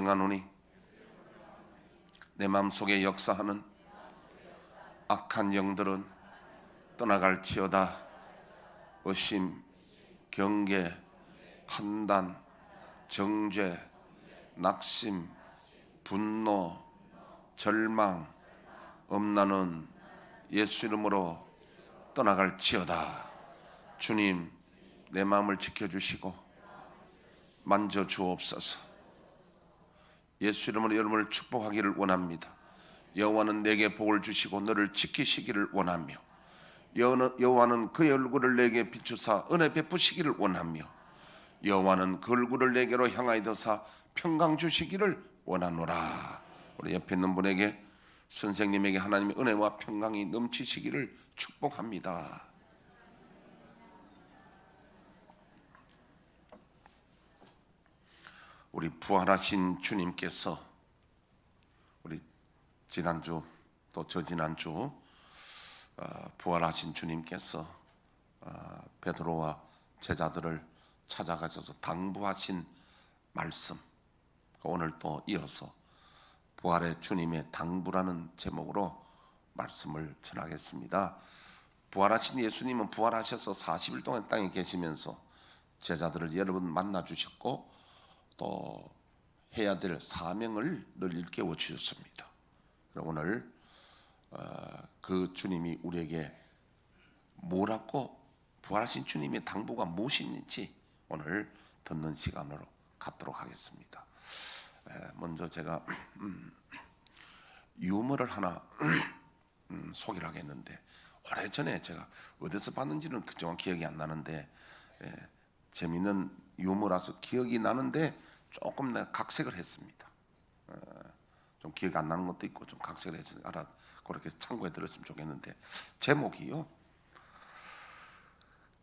명하노니 내 마음속에 역사하는 악한 영들은 떠나갈지어다. 의심, 경계, 판단, 정죄, 낙심, 분노, 절망, 엄란은 예수 이름으로 떠나갈지어다. 주님, 내 마음을 지켜주시고 만져주옵소서. 예수 이름으로 여러분을 축복하기를 원합니다. 여호와는 내게 복을 주시고 너를 지키시기를 원하며, 여호와는 그의 얼굴을 내게 비추사 은혜 베푸시기를 원하며, 여호와는 그 얼굴을 내게로 향하여서 평강 주시기를 원하노라. 우리 옆에 있는 분에게, 선생님에게 하나님의 은혜와 평강이 넘치시기를 축복합니다. 우리 부활하신 주님께서 우리 지난주 또 저지난주 부활하신 주님께서 베드로와 제자들을 찾아가셔서 당부하신 말씀, 오늘 또 이어서 부활의 주님의 당부라는 제목으로 말씀을 전하겠습니다. 부활하신 예수님은 부활하셔서 40일 동안 땅에 계시면서 제자들을 여러 번 만나 주셨고 또 해야 될 사명을 늘 일깨워 주셨습니다. 오늘 그 주님이 우리에게 뭐라고, 부활하신 주님의 당부가 무엇인지 오늘 듣는 시간으로 갖도록 하겠습니다. 먼저 제가 유머를 하나 소개를 하겠는데, 오래전에 제가 어디서 봤는지는 정확히 기억이 안 나는데 재미있는 유머라서 기억이 나는데 조금 내가 각색을 했습니다. 좀 기억이 안 나는 것도 있고 좀 각색을 해서 그렇게 참고해 들었으면 좋겠는데, 제목이요,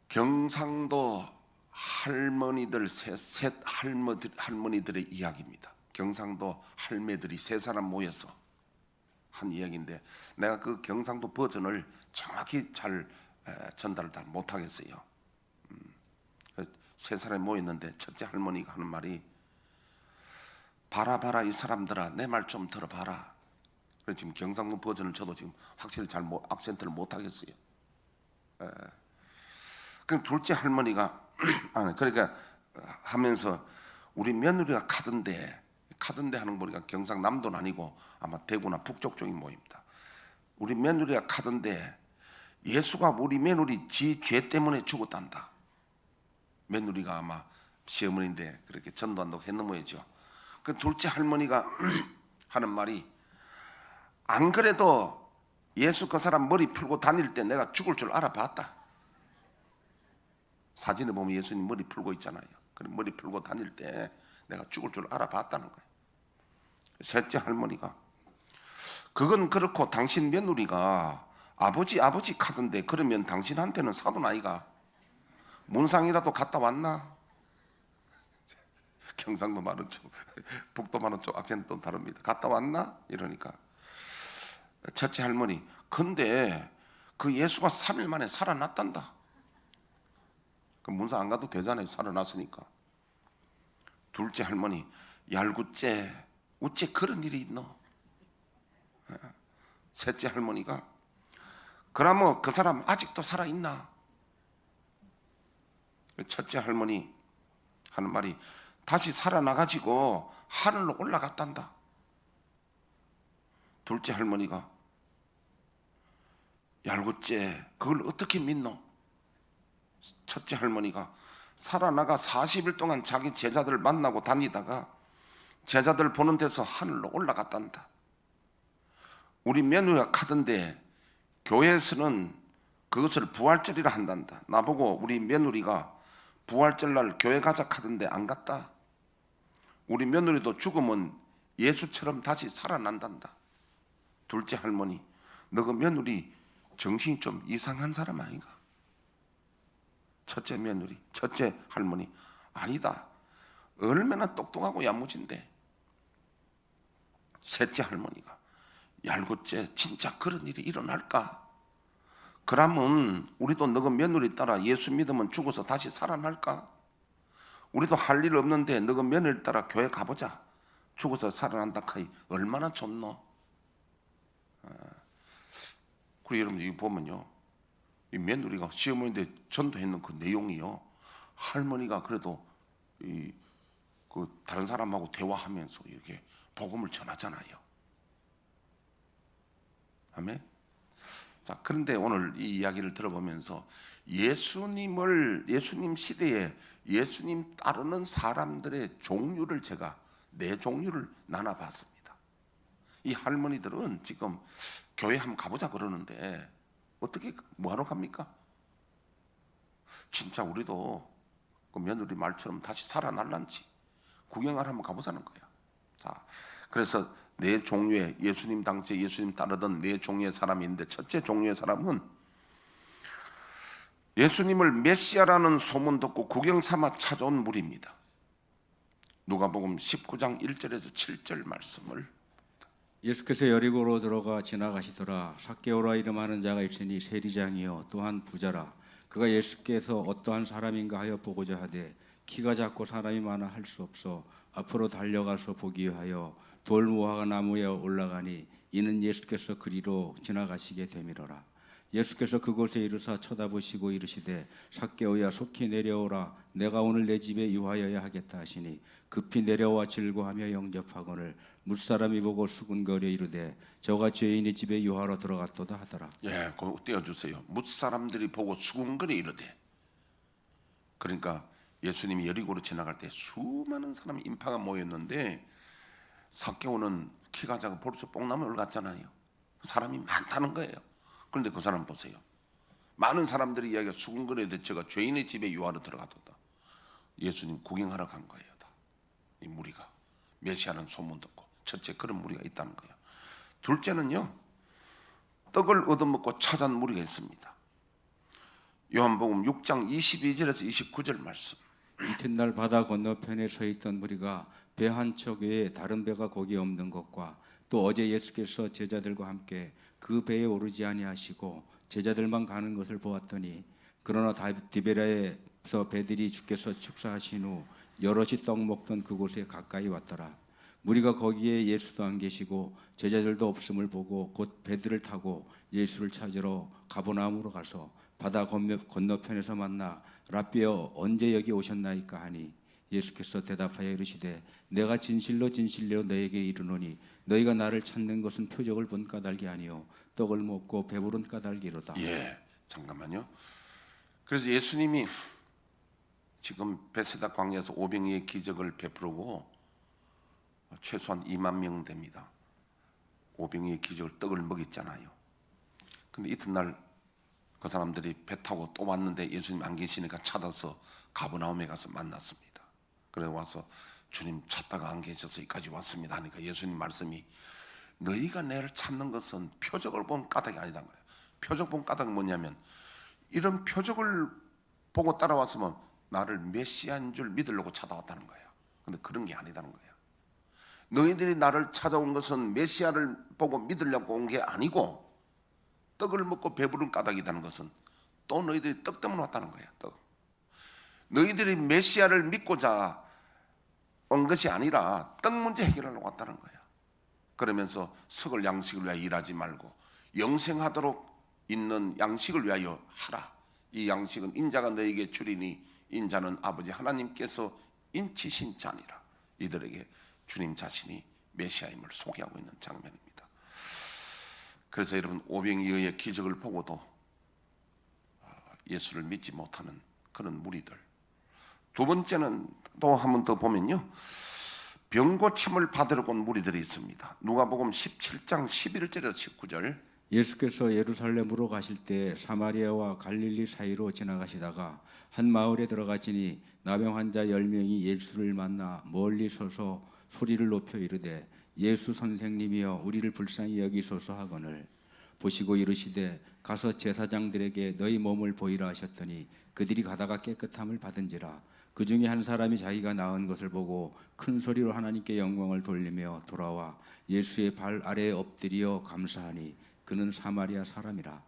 경상도 할머니들 셋 할머니들의 이야기입니다. 경상도 할매들이 세 사람 모여서 한 이야기인데, 내가 그 경상도 버전을 정확히 잘 전달을 잘 못하겠어요. 세 사람이 모였는데 첫째 할머니가 하는 말이, 봐라 이 사람들아, 내 말 좀 들어봐라. 그래서 지금 경상도 버전을 저도 지금 확실히 잘 악센트를 못하겠어요. 그럼 둘째 할머니가 그러니까 하면서, 우리 며느리가 카던데 하는 거 보니까 경상남도는 아니고 아마 대구나 북쪽 쪽인 모입니다. 우리 며느리가 카던데 예수가 우리 며느리 지 죄 때문에 죽었단다. 며느리가 아마 시어머니인데 그렇게 전도한다고 했는 모양이죠. 그 둘째 할머니가 하는 말이, 안 그래도 예수 그 사람 머리 풀고 다닐 때 내가 죽을 줄 알아봤다. 사진에 보면 예수님 머리 풀고 있잖아요. 그럼 머리 풀고 다닐 때 내가 죽을 줄 알아봤다는 거예요. 셋째 할머니가, 그건 그렇고 당신 며느리가 아버지 카던데 그러면 당신한테는 사돈 아이가 문상이라도 갔다 왔나? 경상도 말은 좀, 북도 말은 좀 악센트도 다릅니다. 갔다 왔나? 이러니까 첫째 할머니, 근데 그 예수가 3일 만에 살아났단다. 그럼 문상 안 가도 되잖아요, 살아났으니까. 둘째 할머니, 얄궂제 어째 그런 일이 있노? 셋째 할머니가, 그러면 그 사람 아직도 살아있나? 첫째 할머니 하는 말이, 다시 살아나가지고 하늘로 올라갔단다. 둘째 할머니가, 얄궂제 그걸 어떻게 믿노? 첫째 할머니가, 살아나가 40일 동안 자기 제자들을 만나고 다니다가 제자들 보는 데서 하늘로 올라갔단다. 우리 며느리가 카던데 교회에서는 그것을 부활절이라 한단다. 나보고 우리 며느리가 부활절날 교회 가자 카던데 안 갔다. 우리 며느리도 죽으면 예수처럼 다시 살아난단다. 둘째 할머니, 너 그 며느리 정신이 좀 이상한 사람 아닌가? 첫째 할머니, 아니다. 얼마나 똑똑하고 야무진데. 셋째 할머니가, 얄궂제 진짜 그런 일이 일어날까? 그러면 우리도 너그 며느리 따라 예수 믿으면 죽어서 다시 살아날까? 우리도 할 일 없는데 너그 며느리 따라 교회 가보자. 죽어서 살아난다 카이 얼마나 좋노? 그리고 여러분 이거 보면요, 이 며느리가 시어머니인데 전도했는 그 내용이요, 할머니가 그래도 그 다른 사람하고 대화하면서 이렇게 복음을 전하잖아요. 아멘. 자, 그런데 오늘 이 이야기를 들어보면서 예수님 시대에 예수님 따르는 사람들의 종류를 제가 네 종류를 나눠봤습니다. 이 할머니들은 지금 교회 한번 가보자 그러는데 어떻게 뭐하러 갑니까? 진짜 우리도 그 며느리 말처럼 다시 살아날란지 구경하러 한번 가보자는 거야. 자, 그래서 네 종류의, 예수님 당시에 예수님 따르던 네 종류의 사람이 있는데, 첫째 종류의 사람은 예수님을 메시아라는 소문 듣고 구경 삼아 찾아온 무리입니다. 누가복음 19장 1절에서 7절 말씀을. 예수께서 여리고로 들어가 지나가시더라. 삭개오라 이름하는 자가 있으니 세리장이요 또한 부자라. 그가 예수께서 어떠한 사람인가 하여 보고자 하되 키가 작고 사람이 많아 할 수 없어 앞으로 달려가서 보기 위하여 돌 무화과 나무에 올라가니 이는 예수께서 그리로 지나가시게 되밀어라. 예수께서 그곳에 이르사 쳐다보시고 이르시되 삭개오야 속히 내려오라. 내가 오늘 내 집에 유하여야 하겠다 하시니 급히 내려와 즐거하며 영접하거늘 무사람이 보고 수군거려 이르되 저가 죄인의 집에 유하러 들어갔도다 하더라. 예, 그거 띄워주세요. 뭇사람들이 보고 수군거려 이르되. 그러니까 예수님이 여리고로 지나갈 때 수많은 사람 인파가 모였는데 삭개오는 키가 작아 벌써 뽕나무를 갔잖아요. 사람이 많다는 거예요. 그런데 그 사람 보세요. 많은 사람들이 이야기가 수군거리에 제가 죄인의 집에 유하러 들어갔다. 예수님 구경하러 간 거예요. 다. 이 무리가 메시아는 소문 듣고, 첫째 그런 무리가 있다는 거예요. 둘째는요, 떡을 얻어먹고 찾아온 무리가 있습니다. 요한복음 6장 22절에서 29절 말씀. 이튿날 바다 건너편에 서 있던 무리가 배 한 척 외에 다른 배가 거기 없는 것과 또 어제 예수께서 제자들과 함께 그 배에 오르지 아니하시고 제자들만 가는 것을 보았더니, 그러나 디베라에서 배들이 주께서 축사하신 후 여럿이 떡 먹던 그곳에 가까이 왔더라. 무리가 거기에 예수도 안 계시고 제자들도 없음을 보고 곧 배들을 타고 예수를 찾으러 가버나움으로 가서 바다 건너편에서 만나 랍비여 언제 여기 오셨나이까 하니, 예수께서 대답하여 이르시되 내가 진실로 진실로 너에게 이르노니 너희가 나를 찾는 것은 표적을 본 까닭이 아니요 떡을 먹고 배부른 까닭이로다. 예, 잠깐만요. 그래서 예수님이 지금 베세다 광야에서 오병이의 기적을 베푸고 최소한 2만 명 됩니다. 오병이의 기적을 떡을 먹였잖아요. 근데 이튿날 그 사람들이 배 타고 또 왔는데 예수님 안 계시니까 찾아서 가버나움에 가서 만났습니다. 그래 와서 주님 찾다가 안 계셔서 여기까지 왔습니다 하니까 예수님 말씀이 너희가 나를 찾는 것은 표적을 본 까닭이 아니다는 거예요. 표적 본 까닭은 뭐냐면 이런 표적을 보고 따라왔으면 나를 메시아인 줄 믿으려고 찾아왔다는 거예요. 근데 그런 게 아니다는 거예요. 너희들이 나를 찾아온 것은 메시아를 보고 믿으려고 온 게 아니고 떡을 먹고 배부른 까닭이라는 것은 또 너희들이 떡 때문에 왔다는 거예요. 떡. 너희들이 메시아를 믿고자 온 것이 아니라 떡 문제 해결하려고 왔다는 거예요. 그러면서 썩을 양식을 위하여 일하지 말고 영생하도록 있는 양식을 위하여 하라. 이 양식은 인자가 너에게 주리니 인자는 아버지 하나님께서 인치신 자니라. 이들에게 주님 자신이 메시아임을 소개하고 있는 장면입니다. 그래서 여러분, 오병이어의 기적을 보고도 예수를 믿지 못하는 그런 무리들. 두 번째는 또 한 번 더 보면요, 병고침을 받으러 온 무리들이 있습니다. 누가복음 17장 11절에서 19절. 예수께서 예루살렘으로 가실 때 사마리아와 갈릴리 사이로 지나가시다가 한 마을에 들어가시니 나병 환자 10명이 예수를 만나 멀리 서서 소리를 높여 이르되 예수 선생님이여 우리를 불쌍히 여기소서 하거늘 보시고 이르시되 가서 제사장들에게 너희 몸을 보이라 하셨더니 그들이 가다가 깨끗함을 받은지라. 그 중에 한 사람이 자기가 나은 것을 보고 큰 소리로 하나님께 영광을 돌리며 돌아와 예수의 발 아래에 엎드려 감사하니 그는 사마리아 사람이라.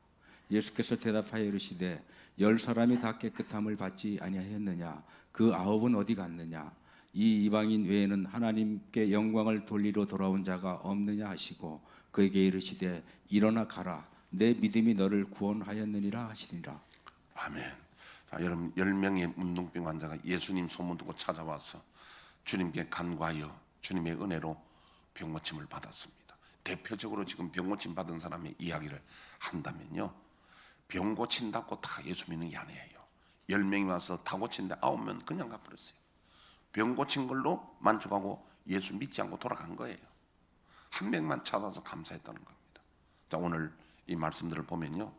예수께서 대답하여 이르시되 10 사람이 다 깨끗함을 받지 아니하였느냐? 그 9은 어디 갔느냐? 이 이방인 외에는 하나님께 영광을 돌리러 돌아온 자가 없느냐 하시고 그에게 이르시되 일어나 가라 내 믿음이 너를 구원하였느니라 하시니라. 아멘. 자, 여러분 10명의 문둥병 환자가 예수님 소문 듣고 찾아와서 주님께 간구하여 주님의 은혜로 병 고침을 받았습니다. 대표적으로 지금 병 고침 받은 사람의 이야기를 한다면요, 병 고친다고 다 예수 믿는 게 아니에요. 10명이 와서 다 고친데 9명 그냥 가버렸어요. 병 고친 걸로 만족하고 예수 믿지 않고 돌아간 거예요. 한 명만 찾아서 감사했다는 겁니다. 자, 오늘 이 말씀들을 보면요,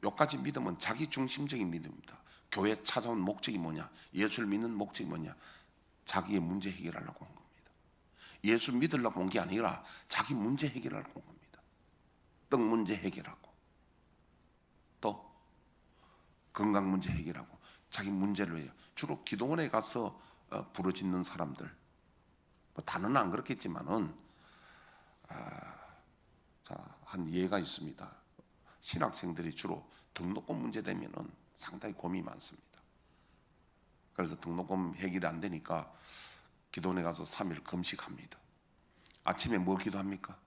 요까지 믿음은 자기 중심적인 믿음입니다. 교회 찾아온 목적이 뭐냐? 예수를 믿는 목적이 뭐냐? 자기의 문제 해결하려고 온 겁니다. 예수 믿으려고 온 게 아니라 자기 문제 해결하려고 온 겁니다. 떡 문제 해결하고 또 건강 문제 해결하고 자기 문제를 해요. 주로 기도원에 가서 부르짖는 사람들, 뭐 다는 안 그렇겠지만은 한 예가 있습니다. 신학생들이 주로 등록금 문제 되면은 상당히 고민이 많습니다. 그래서 등록금 해결이 안 되니까 기도원에 가서 3일 금식합니다. 아침에 뭐 기도합니까?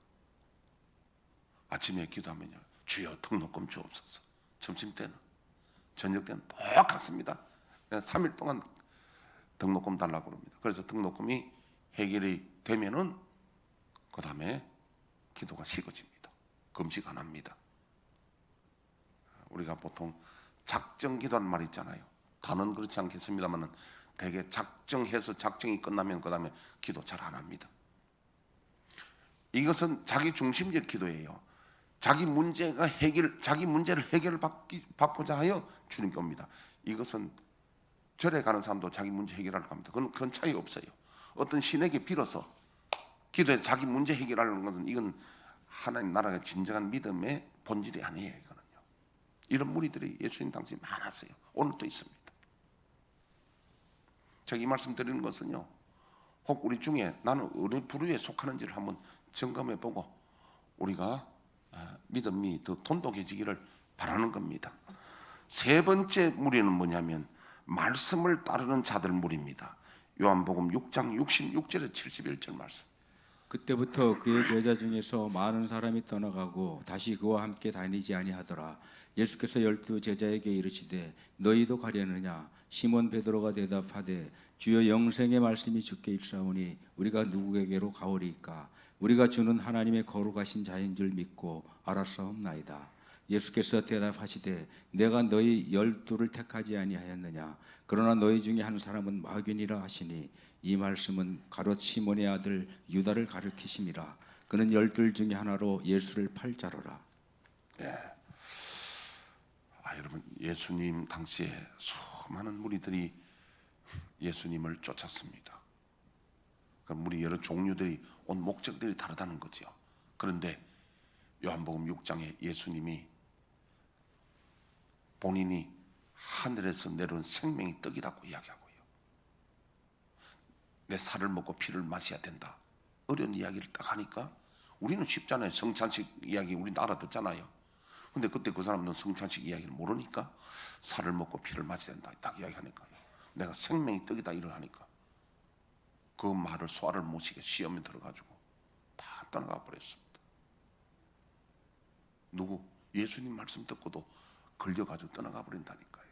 아침에 기도하면요, 주여 등록금 주옵소서. 점심 때는, 저녁 때는 똑같습니다. 3일 동안 등록금 달라고 그럽니다. 그래서 등록금이 해결이 되면은 그 다음에 기도가 식어집니다. 금식 안 합니다. 우리가 보통 작정 기도하는 말 있잖아요. 다는 그렇지 않겠습니다만은 대개 작정해서 작정이 끝나면 그 다음에 기도 잘 안 합니다. 이것은 자기 중심적 기도예요. 자기 문제를 해결받고자 하여 주님께 옵니다. 이것은 절에 가는 사람도 자기 문제 해결하려고 합니다. 그건 차이 없어요. 어떤 신에게 빌어서 기도해서 자기 문제 해결하려는 것은 이건 하나님 나라의 진정한 믿음의 본질이 아니에요. 이거는요. 이런 무리들이 예수님 당시에 많았어요. 오늘도 있습니다. 제가 이 말씀 드리는 것은요, 혹 우리 중에 나는 어느 부류에 속하는지를 한번 점검해 보고 우리가 믿음이 더 돈독해지기를 바라는 겁니다. 세 번째 무리는 뭐냐면 말씀을 따르는 자들 무리입니다. 요한복음 6장 66절에 71절 말씀. 그때부터 그의 제자 중에서 많은 사람이 떠나가고 다시 그와 함께 다니지 아니하더라. 예수께서 12 제자에게 이르시되 너희도 가려느냐? 시몬 베드로가 대답하되 주여 영생의 말씀이 주께 일사오니 우리가 누구에게로 가오리이까? 우리가 주는 하나님의 거룩하신 자인 줄 믿고 알았사옵나이다. 예수께서 대답하시되 내가 너희 12를 택하지 아니하였느냐? 그러나 너희 중에 한 사람은 마귀니라 하시니 이 말씀은 가롯 시몬의 아들 유다를 가리키심이라. 그는 12 중에 하나로 예수를 팔자로라. 여러분, 예수님 당시에 수많은 무리들이 예수님을 쫓았습니다. 무리 여러 종류들이 온 목적들이 다르다는 거죠. 그런데 요한복음 6장에 예수님이 본인이 하늘에서 내려온 생명의 떡이라고 이야기하고요. 내 살을 먹고 피를 마셔야 된다. 어려운 이야기를 딱 하니까 우리는 쉽잖아요. 성찬식 이야기 우리는 알아듣잖아요. 근데 그때 그 사람들은 성찬식 이야기를 모르니까 살을 먹고 피를 마셔야 된다 딱 이야기하니까요. 내가 생명의 떡이다 이러하니까 그 말을 소화를 못시게 시험에 들어가지고 다 떠나가 버렸습니다. 누구? 예수님 말씀 듣고도 걸려가지고 떠나가 버린다니까요.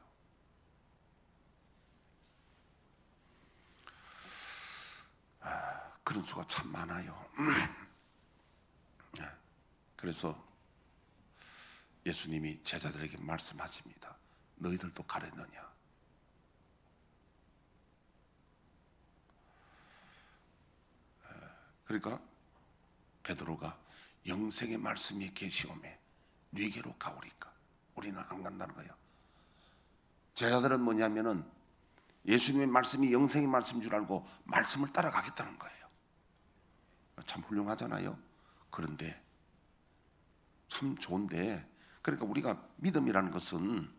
그런 수가 참 많아요. 그래서 예수님이 제자들에게 말씀하십니다. 너희들도 가려느냐? 그러니까 베드로가 영생의 말씀이 계시오매 네게로 가오리까? 우리는 안 간다는 거예요. 제자들은 뭐냐면은 예수님의 말씀이 영생의 말씀인 줄 알고 말씀을 따라가겠다는 거예요. 참 훌륭하잖아요. 그런데 참 좋은데, 그러니까 우리가 믿음이라는 것은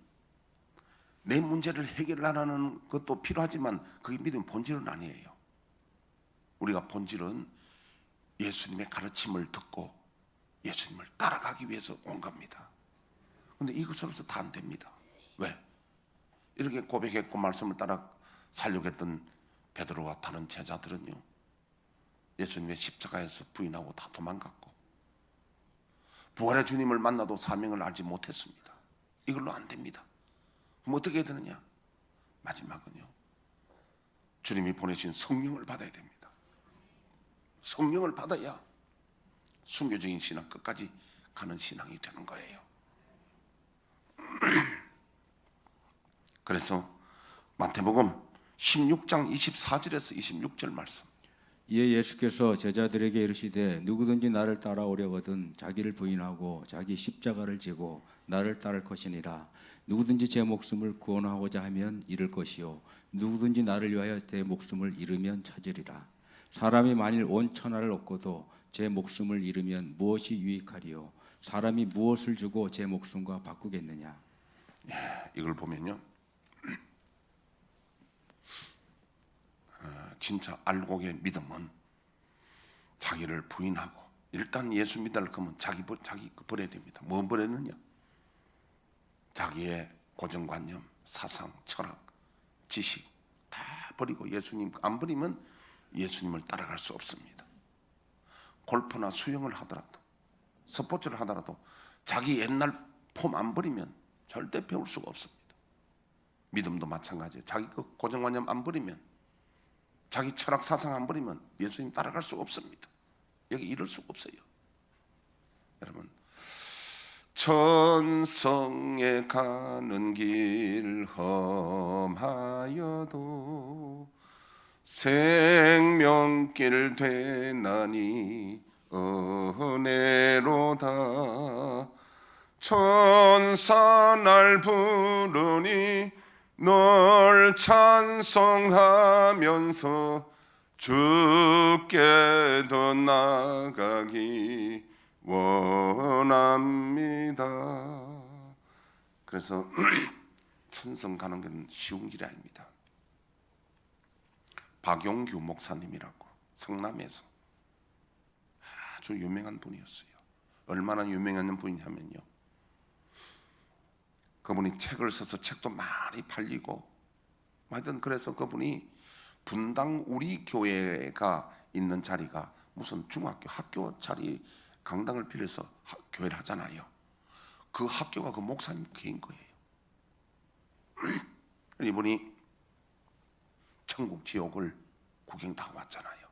내 문제를 해결하는 것도 필요하지만 그게 믿음의 본질은 아니에요. 우리가 본질은 예수님의 가르침을 듣고 예수님을 따라가기 위해서 온 겁니다. 근데 이것으로서 다 안 됩니다. 왜? 이렇게 고백했고 말씀을 따라 살려고 했던 베드로와 다른 제자들은요, 예수님의 십자가에서 부인하고 다 도망갔고 부활의 주님을 만나도 사명을 알지 못했습니다. 이걸로 안 됩니다. 그럼 어떻게 해야 되느냐? 마지막은요, 주님이 보내신 성령을 받아야 됩니다. 성령을 받아야 순교적인 신앙 끝까지 가는 신앙이 되는 거예요. 그래서 마태복음 16장 24절에서 26절 말씀, 이에 예수께서 제자들에게 이르시되 누구든지 나를 따라오려거든 자기를 부인하고 자기 십자가를 지고 나를 따를 것이니라. 누구든지 제 목숨을 구원하고자 하면 잃을 것이요 누구든지 나를 위하여 제 목숨을 잃으면 찾으리라. 사람이 만일 온 천하를 얻고도 제 목숨을 잃으면 무엇이 유익하리요? 사람이 무엇을 주고 제 목숨과 바꾸겠느냐? 이걸 보면요, 진짜 알곡의 믿음은 자기를 부인하고, 일단 예수 믿을 거면 자기 버려야 됩니다. 뭐 버렸느냐? 자기의 고정관념, 사상, 철학, 지식 다 버리고, 예수님 안 버리면 예수님을 따라갈 수 없습니다. 골프나 수영을 하더라도, 스포츠를 하더라도 자기 옛날 폼 안 버리면 절대 배울 수가 없습니다. 믿음도 마찬가지예요. 자기 그 고정관념 안 버리면, 자기 철학 사상 안 버리면 예수님 따라갈 수가 없습니다. 여기 이럴 수가 없어요. 여러분, 천성에 가는 길 험하여도 생명길 되나니 은혜로다. 천사 날 부르니 널 찬송하면서 주께 더 나가기 원합니다. 그래서 천성 가는 건 쉬운 길이 아닙니다. 박용규 목사님이라고 성남에서 아주 유명한 분이었어요. 얼마나 유명한 분이냐면요, 그분이 책을 써서 책도 많이 팔리고, 하여튼 그래서 그분이 분당 우리 교회가 있는 자리가 무슨 중학교 학교 자리 강당을 빌려서 교회를 하잖아요. 그 학교가 그 목사님 개인 거예요. 이분이 천국 지옥을 구경 다 왔잖아요.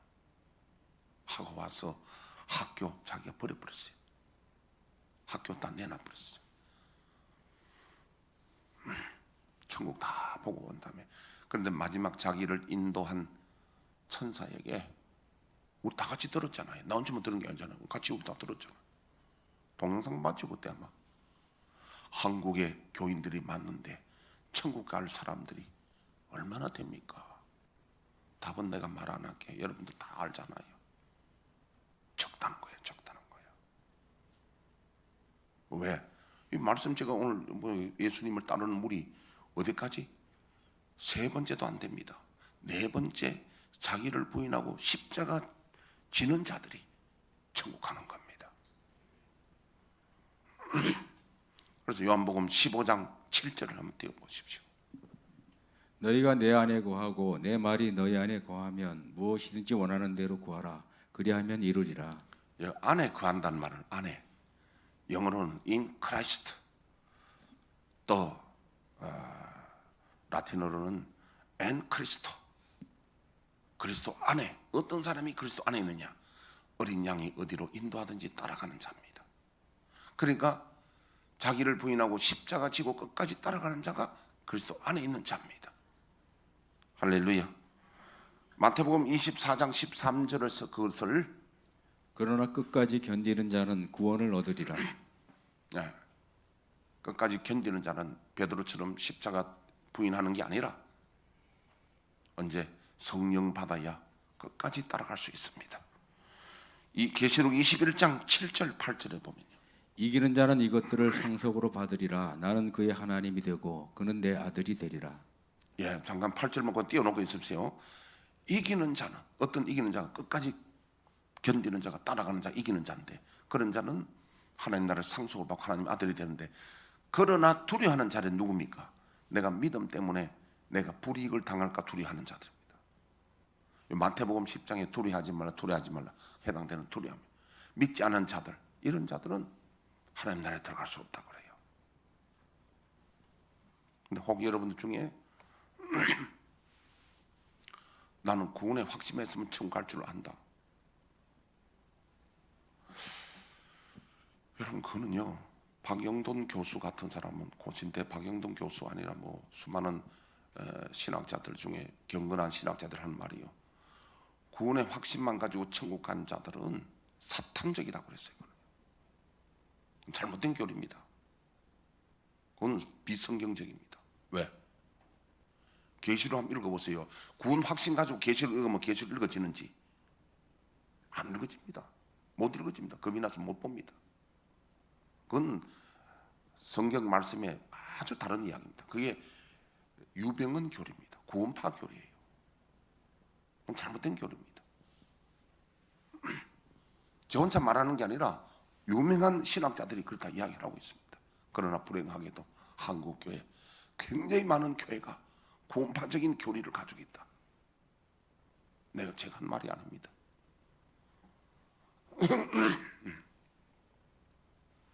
하고 와서 학교 자기가 버려버렸어요. 학교 다 내놔버렸어요. 천국 다 보고 온 다음에, 그런데 마지막 자기를 인도한 천사에게, 우리 다 같이 들었잖아요. 나 혼자만 들은 게 아니잖아요. 같이 우리 다 들었잖아요. 동영상 봤지 그때 아마. 한국에 교인들이 많은데 천국 갈 사람들이 얼마나 됩니까? 답은 내가 말 안 할게. 여러분들 다 알잖아요. 적다는 거예요. 적다는 거예요. 왜? 이 말씀 제가 오늘 뭐 예수님을 따르는 물이 어디까지? 3번째도 안 됩니다. 4번째 자기를 부인하고 십자가 지는 자들이 천국 가는 겁니다. 그래서 요한복음 15장 7절을 한번 띄워보십시오. 너희가 내 안에 거하고 내 말이 너희 안에 거하면 무엇이든지 원하는 대로 구하라. 그리하면 이루리라. 안에 거한다는 말은 안에, 영어로는 in Christ, 또 라틴어로는 en Cristo, 그리스도 안에. 어떤 사람이 그리스도 안에 있느냐? 어린 양이 어디로 인도하든지 따라가는 자입니다. 그러니까 자기를 부인하고 십자가 지고 끝까지 따라가는 자가 그리스도 안에 있는 자입니다. 할렐루야. 마태복음 24장 13절에서 그것을, 그러나 끝까지 견디는 자는 구원을 얻으리라. 네, 끝까지 견디는 자는 베드로처럼 십자가 부인하는 게 아니라 언제 성령 받아야 끝까지 따라갈 수 있습니다. 이 계시록 21장 7절 8절에 보면요, 이기는 자는 이것들을 상속으로 받으리라. 나는 그의 하나님이 되고 그는 내 아들이 되리라. 예, 잠깐 8절만 그 띄워놓고 있으세요. 이기는 자는, 어떤 이기는 자가 끝까지 견디는 자가, 따라가는 자가 이기는 자인데, 그런 자는 하나님 나라를 상속을 받고 하나님 아들이 되는데, 그러나 두려워하는 자는 누굽니까? 내가 믿음 때문에 내가 불이익을 당할까 두려워하는 자들입니다. 마태복음 10장에 두려워하지 말라 해당되는 두려움. 믿지 않은 자들, 이런 자들은 하나님 나라에 들어갈 수 없다고 그래요. 근데 혹 여러분들 중에 나는 구원에 확신했으면 천국 갈 줄 안다. 여러분, 그거는요, 박영돈 교수 같은 사람은, 고신대 박영돈 교수 아니라 뭐 수많은 신학자들 중에 경건한 신학자들 하는 말이요, 구원의 확신만 가지고 천국 간 자들은 사탄적이라고 그랬어요. 그건 잘못된 교리입니다. 그건 비성경적입니다. 왜? 계시로 한번 읽어보세요. 구원 확신 가지고 계시를 읽으면 계시를 읽어지는지? 안 읽어집니다. 못 읽어집니다. 겁이 나서 못 봅니다. 그건 성경 말씀에 아주 다른 이야기입니다. 그게 유병은 교리입니다. 구원파 교리예요. 그건 잘못된 교리입니다. 저 혼자 말하는 게 아니라 유명한 신학자들이 그렇다 이야기를 하고 있습니다. 그러나 불행하게도 한국 교회, 굉장히 많은 교회가 구원파적인 교리를 가지고 있다. 제가 한 말이 아닙니다.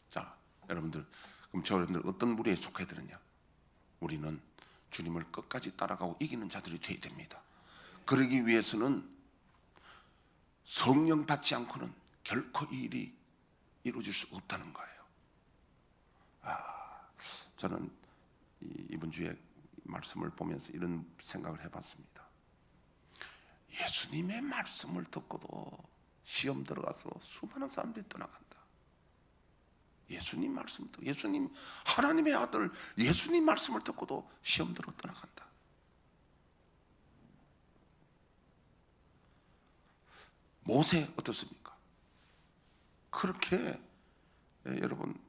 자, 여러분들, 그럼 여러분들 어떤 무리에 속해야 되느냐? 우리는 주님을 끝까지 따라가고 이기는 자들이 되어야 됩니다. 그러기 위해서는 성령 받지 않고는 결코 이 일이 이루어질 수 없다는 거예요. 저는 이번 주에 말씀을 보면서 이런 생각을 해봤습니다. 예수님의 말씀을 듣고도 시험 들어가서 수많은 사람들이 떠나간다. 예수님 말씀 듣고, 예수님, 하나님의 아들 예수님 말씀을 듣고도 시험 들어 떠나간다. 모세 어떻습니까? 그렇게 여러분,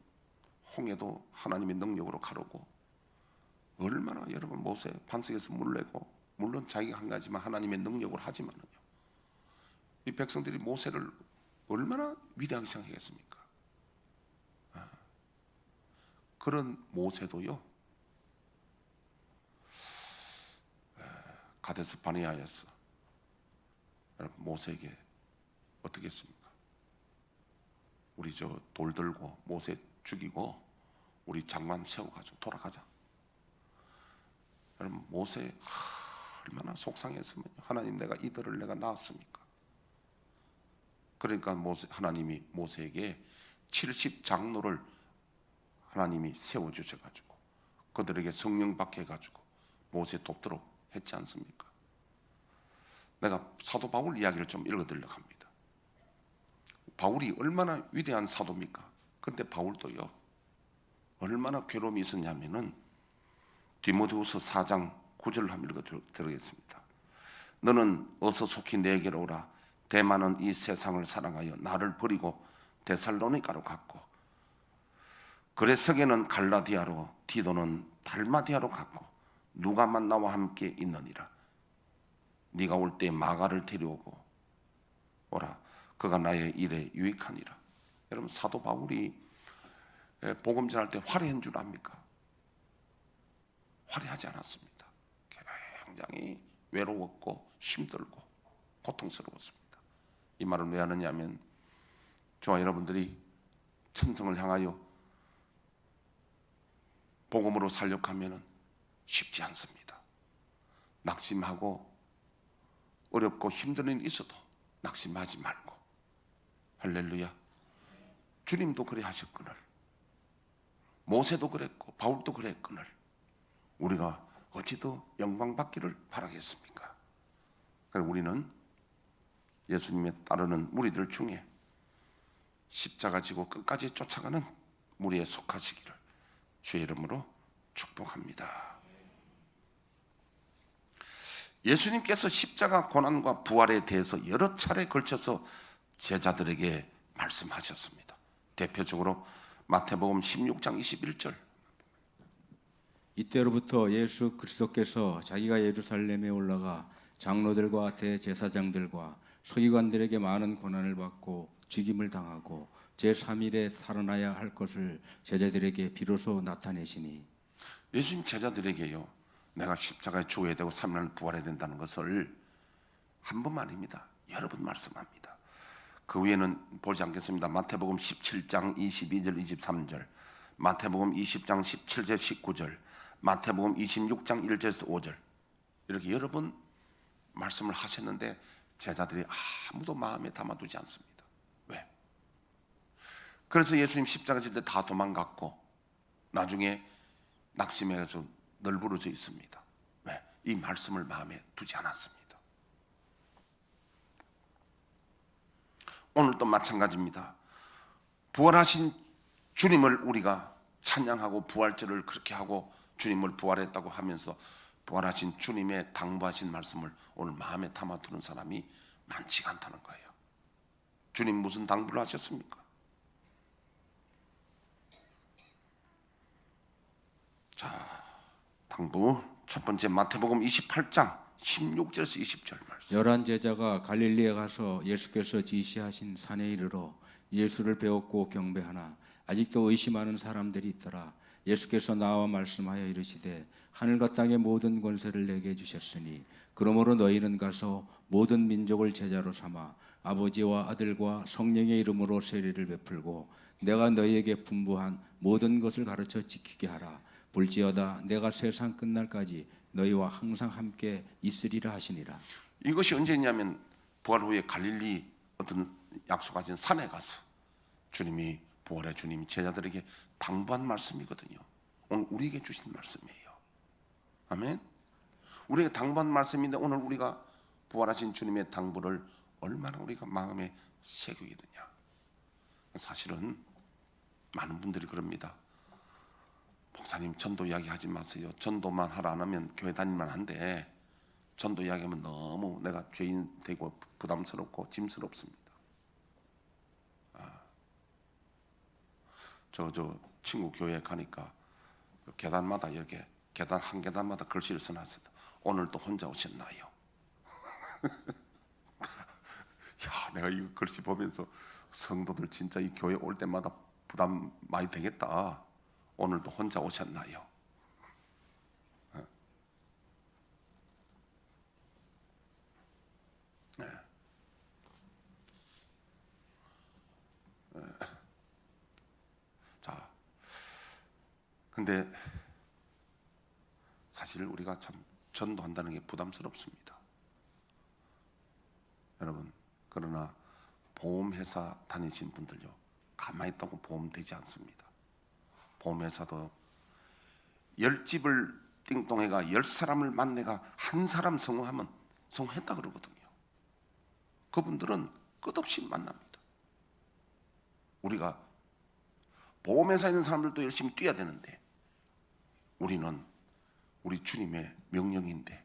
홍해도 하나님의 능력으로 가르고, 얼마나 여러분, 모세 반석에서 물 내고, 물론 자기가 한 가지만 하나님의 능력으로 하지만은요, 이 백성들이 모세를 얼마나 위대하게 생각했습니까? 그런 모세도요, 가데스 바네아에서 여러분, 모세에게 어떻게 했습니까? 우리 저 돌 들고 모세 죽이고 우리 장만 세워가지고 돌아가자. 여러분, 모세 얼마나 속상했으면, 하나님, 내가 이들을 내가 낳았습니까? 그러니까 하나님이 모세에게 70장로를 하나님이 세워주셔가지고 그들에게 성령 받게 해가지고 모세 돕도록 했지 않습니까? 내가 사도 바울 이야기를 좀 읽어드리려고 합니다. 바울이 얼마나 위대한 사도입니까? 근데 바울도요, 얼마나 괴로움이 있었냐면은, 디모데후서 4장 9절을 한번 읽어드리겠습니다. 너는 어서 속히 내게로 오라. 대만은 이 세상을 사랑하여 나를 버리고 데살로니가로 갔고, 그레스게는 갈라디아로, 디도는 달마디아로 갔고, 누가만 나와 함께 있느니라. 네가 올 때 마가를 데려오고 오라. 그가 나의 일에 유익하니라. 여러분, 사도 바울이 복음 전할 때 화려한 줄 압니까? 화려하지 않았습니다. 굉장히 외로웠고 힘들고 고통스러웠습니다. 이 말을 왜 하느냐면, 저와 여러분들이 천성을 향하여 복음으로 살려가면 쉽지 않습니다. 낙심하고 어렵고 힘든 일이 있어도 낙심하지 말고, 할렐루야, 주님도 그래 하셨거늘, 모세도 그랬고 바울도 그랬거늘, 우리가 어찌 더 영광 받기를 바라겠습니까? 그래서 우리는 예수님에 따르는 무리들 중에 십자가 지고 끝까지 쫓아가는 무리에 속하시기를 주의 이름으로 축복합니다. 예수님께서 십자가 고난과 부활에 대해서 여러 차례 걸쳐서 제자들에게 말씀하셨습니다. 대표적으로 마태복음 16장 21절, 이때로부터 예수 그리스도께서 자기가 예루살렘에 올라가 장로들과 대제사장들과 서기관들에게 많은 고난을 받고 죽임을 당하고 제3일에 살아나야 할 것을 제자들에게 비로소 나타내시니, 예수님 제자들에게요, 내가 십자가에 죽어야 되고 3일 부활해야 된다는 것을 한 번만 아닙니다. 여러 번 말씀합니다. 그 위에는 보지 않겠습니다. 마태복음 17장 22절 23절, 마태복음 20장 17절 19절, 마태복음 26장 1절에서 5절, 이렇게 여러 번 말씀을 하셨는데 제자들이 아무도 마음에 담아두지 않습니다. 왜? 그래서 예수님 십자가 질 때 다 도망갔고 나중에 낙심해서 널브러져 있습니다. 왜? 이 말씀을 마음에 두지 않았습니다. 오늘도 마찬가지입니다. 부활하신 주님을 우리가 찬양하고 부활절을 그렇게 하고 주님을 부활했다고 하면서 부활하신 주님의 당부하신 말씀을 오늘 마음에 담아두는 사람이 많지가 않다는 거예요. 주님 무슨 당부를 하셨습니까? 자, 당부 첫 번째 마태복음 28장 16절에서 20절 말씀. 11 제자가 갈릴리에 가서 예수께서 지시하신 산에 이르러 예수를 배웠고 경배하나 아직도 의심하는 사람들이 있더라. 예수께서 나와 말씀하여 이르시되 하늘과 땅의 모든 권세를 내게 주셨으니 그러므로 너희는 가서 모든 민족을 제자로 삼아 아버지와 아들과 성령의 이름으로 세례를 베풀고 내가 너희에게 분부한 모든 것을 가르쳐 지키게 하라. 볼지어다 내가 세상 끝날까지 너희와 항상 함께 있으리라 하시니라. 이것이 언제냐면 부활 후에 갈릴리 어떤 약속하신 산에 가서 주님이 부활의 주님이 제자들에게 당부한 말씀이거든요. 오늘 우리에게 주신 말씀이에요. 아멘. 우리에게 당부한 말씀인데 오늘 우리가 부활하신 주님의 당부를 얼마나 우리가 마음에 새기게 되냐. 사실은 많은 분들이 그럽니다. 목사님 전도 이야기하지 마세요. 전도만 하라 안 하면 교회 다니면 안 돼. 전도 이야기하면 너무 내가 죄인 되고 부담스럽고 짐스럽습니다. 저 친구 교회에 가니까 그 계단마다 이렇게 계단 한 계단마다 글씨를 써놨어요. 오늘도 혼자 오셨나요? 야, 내가 이 글씨 보면서 성도들 진짜 이 교회 올 때마다 부담 많이 되겠다. 오늘도 혼자 오셨나요? 네. 자, 근데 사실 우리가 참 전도한다는 게 부담스럽습니다. 여러분, 그러나 보험회사 다니신 분들요, 가만히 있다고 보험 되지 않습니다. 보험회사도 10집을 띵동해가 10사람을 만내가 한 사람 성공하면 성공했다 그러거든요. 그분들은 끝없이 만납니다. 우리가 보험회사에 있는 사람들도 열심히 뛰어야 되는데 우리는 우리 주님의 명령인데,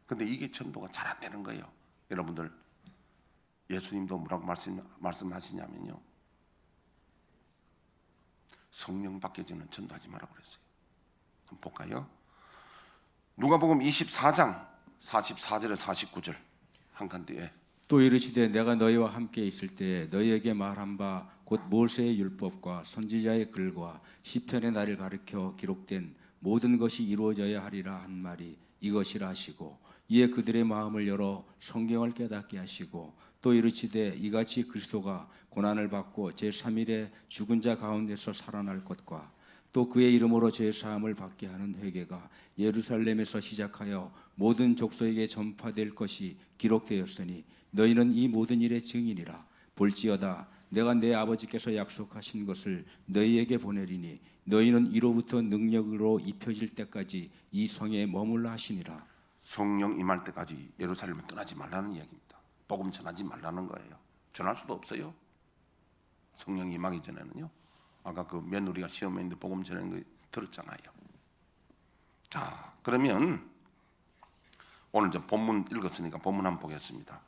근데 이게 전도가 잘 안 되는 거예요. 여러분들, 예수님도 뭐라고 말씀하시냐면요, 성령 받기 전에 전도하지 말라고 그랬어요. 한번 볼까요? 누가복음 24장 44절에 49절 한 칸 뒤에. 또 이르시되 내가 너희와 함께 있을 때에 너희에게 말한 바 곧 모세의 율법과 선지자의 글과 시편의 날을 가르쳐 기록된 모든 것이 이루어져야 하리라 한 말이 이것이라 하시고, 이에 그들의 마음을 열어 성경을 깨닫게 하시고, 또 이르시되 이같이 그리스도가 고난을 받고 제3일에 죽은 자 가운데서 살아날 것과 또 그의 이름으로 죄 사함을 받게 하는 회개가 예루살렘에서 시작하여 모든 족속에게 전파될 것이 기록되었으니 너희는 이 모든 일의 증인이라. 볼지어다 내가 내 아버지께서 약속하신 것을 너희에게 보내리니 너희는 이로부터 능력으로 입혀질 때까지 이 성에 머물라 하시니라. 성령 임할 때까지 예루살렘을 떠나지 말라는 이야기입니다. 복음 전하지 말라는 거예요. 전할 수도 없어요. 성령 임하기 전에는요. 아까 그 며느리가 시험에 있는데 복음 전하는 거 들었잖아요. 자, 그러면 오늘 저 본문 읽었으니까 본문 한번 보겠습니다.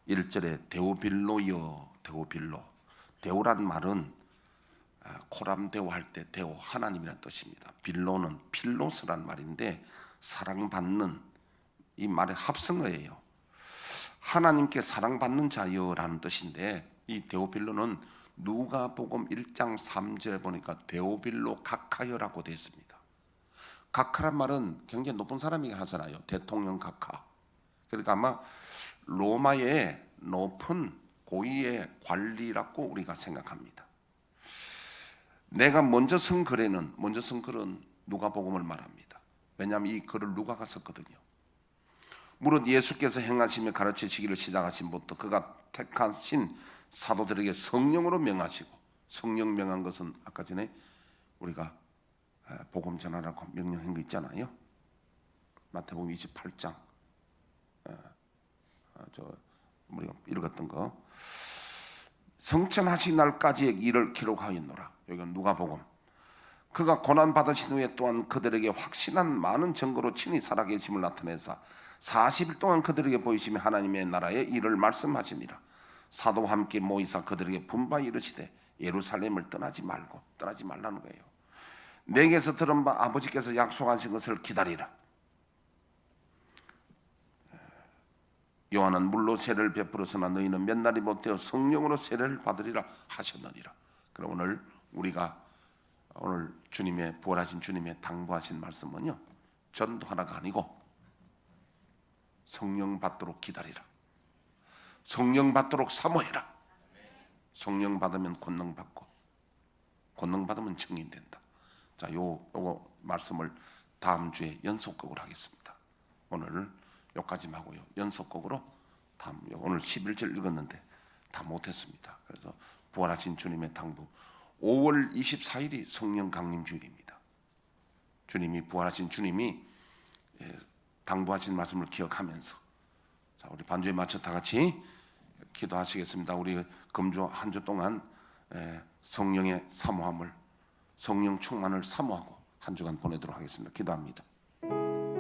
1절에 데오빌로여, 데오빌로. 데오란 말은 코람데오 할 때 데오, 하나님이라는 뜻입니다. 빌로는 필로스란 말인데 사랑받는, 이 말의 합성어예요. 하나님께 사랑받는 자여라는 뜻인데, 이 데오빌로는 누가복음 1장 3절에 보니까 데오빌로 각하여라고 되어 있습니다. 각하란 말은 굉장히 높은 사람이 하잖아요. 대통령 각하. 그러니까 아마 로마의 높은 고위의 관리라고 우리가 생각합니다. 내가 먼저 쓴 글은 누가복음을 말합니다. 왜냐하면 이 글을 누가가 썼거든요. 무릇 예수께서 행하시며 가르치시기를 시작하신 부터 그가 택하신 사도들에게 성령으로 명하시고, 성령 명한 것은 아까 전에 우리가 복음 전하라고 명령한 거 있잖아요. 마태복음 28장 우리가 읽었던 거, 성천하신 날까지의 일을 기록하였노라. 여기는 누가복음. 그가 고난 받으신 후에 또한 그들에게 확신한 많은 증거로 친히 살아계심을 나타내사 40일 동안 그들에게 보이시며 하나님의 나라의 일을 말씀하시니라. 사도와 함께 모이사 그들에게 분바 이르시되 예루살렘을 떠나지 말라는 거예요. 내게서 들은 바 아버지께서 약속하신 것을 기다리라. 요한은 물로 세례를 베풀었으나 너희는 몇 날이 못되어 성령으로 세례를 받으리라 하셨느니라. 그럼 오늘 주님의 부활하신 주님의 당부하신 말씀은요, 전도하나가 아니고 성령 받도록 기다리라. 성령 받도록 사모해라. 성령 받으면 권능 받고, 권능 받으면 증인된다. 자, 요거 말씀을 다음 주에 연속극으로 하겠습니다. 오늘 여기까지만 하고요. 연속극으로 오늘 11절 읽었는데 다 못했습니다. 그래서 부활하신 주님의 당부 5월 24일이 성령 강림 주일입니다. 주님이 부활하신 주님이 당부하신 말씀을 기억하면서, 자, 우리 반주에 맞춰 다 같이 기도하시겠습니다. 우리 금주 한 주 동안 성령의 사모함을, 성령 충만을 사모하고 한 주간 보내도록 하겠습니다. 기도합니다.